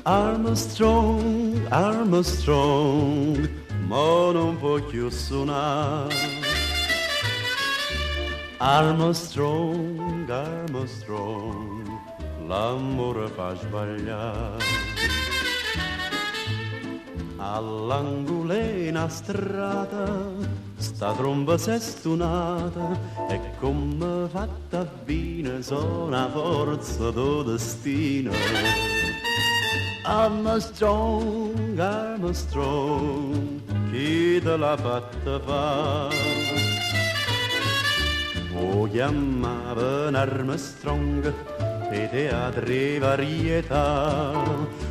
Armstrong, Armstrong, ma non può più suonare. Armstrong, Armstrong, l'amore fa sbagliare. All'angolena strada sta tromba s'è stunata e come fatta bene sono forza do destino. Armstrong, Armstrong, chi te l'ha fatta fare? Lo chiamavano Armstrong e teatri varietà.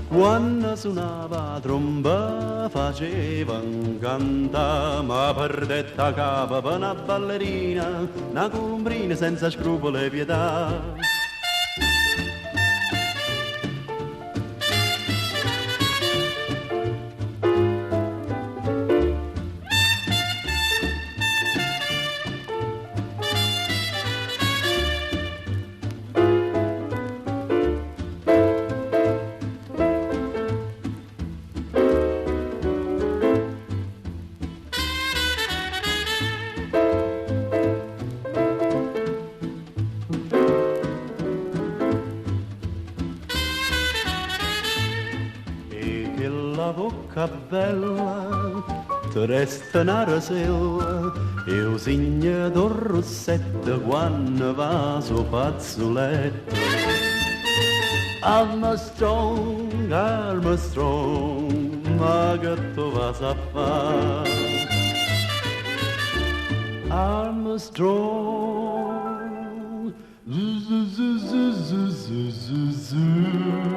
Quando suonava tromba faceva un cantà, ma perdetta capa per una ballerina, una colombrina senza scrupoli e pietà. La bocca bella ti resta una rasella e un segno d'un rossetto quando va su fazzoletto. Armstrong, Armstrong, ma che tu vas a fare? Armstrong, zu zu zu zu zu zu zu zu.